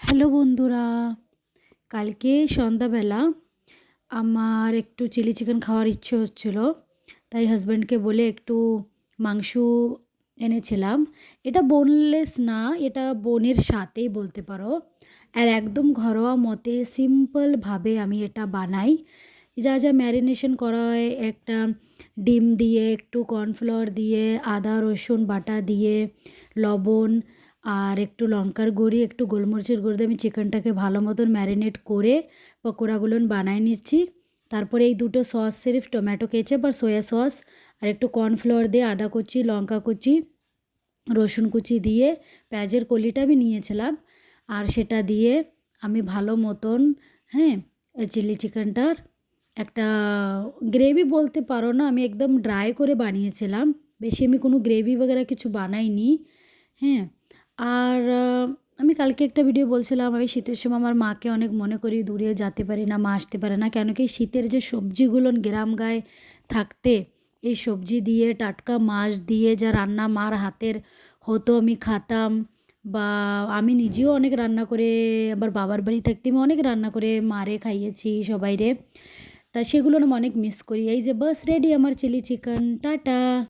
Hello বন্ধুরা, কালকে সন্ধ্যাবেলা আমার একটু চিলি চিকেন খাওয়ার ইচ্ছে হচ্ছিল। তাই হাসব্যান্ডকে বলে একটু মাংস এনেছিলাম। এটা বোনলেস না, এটা বোনের সাথেই বলতে পারো। আর একদম ঘরোয়া মতে সিম্পলভাবে আমি এটা বানাই। যা যা ম্যারিনেশন করা হয়, একটা ডিম দিয়ে, একটু কর্নফ্লাওয়ার দিয়ে, আদা রসুন বাটা দিয়ে, লবণ আর একটু লঙ্কার গুঁড়ি, একটু গোলমরিচের গুঁড়ো দিয়ে আমি চিকেনটাকে ভালো মতন ম্যারিনেট করে পকোড়াগুলো বানায় নিচ্ছি। তারপরে এই দুটো সস, সির্ফ টমেটো কেচাপ আর সয়া সস আর একটু কর্নফ্লাওয়ার দিয়ে, আদা কুচি, লঙ্কা কুচি, রসুন কুচি দিয়ে, পেঁয়াজের কলিটা আমি নিয়েছিলাম, আর সেটা দিয়ে আমি ভালো মতন, হ্যাঁ, চিলি চিকেনটার একটা গ্রেভি বলতে পারো না, আমি একদম ড্রাই করে বানিয়েছিলাম। বেশি আমি কোনো গ্রেভি বগেরা কিছু বানাইনি। হ্যাঁ, আর আমি কালকে একটা ভিডিও বলছিলাম, আমি শীতের সময় আমার মাকে অনেক মনে করি, দূরে যেতে পারি না, মা আসতে পারে না, কেন কি শীতের যে সবজিগুলো গ্রাম গায়ে থাকতে, এই সবজি দিয়ে, টাটকা মাছ দিয়ে যা রান্না মার হাতের হতো আমি খাতাম। বা আমি নিজেও অনেক রান্না করে, আবার বাবার বাড়ি থাকতে আমি অনেক রান্না করে মারে খাইয়েছি সবাইরে। তা সেগুলো না আমি অনেক মিস করি। এই যে বাস রেডি আমার চিলি চিকেন, টাটা।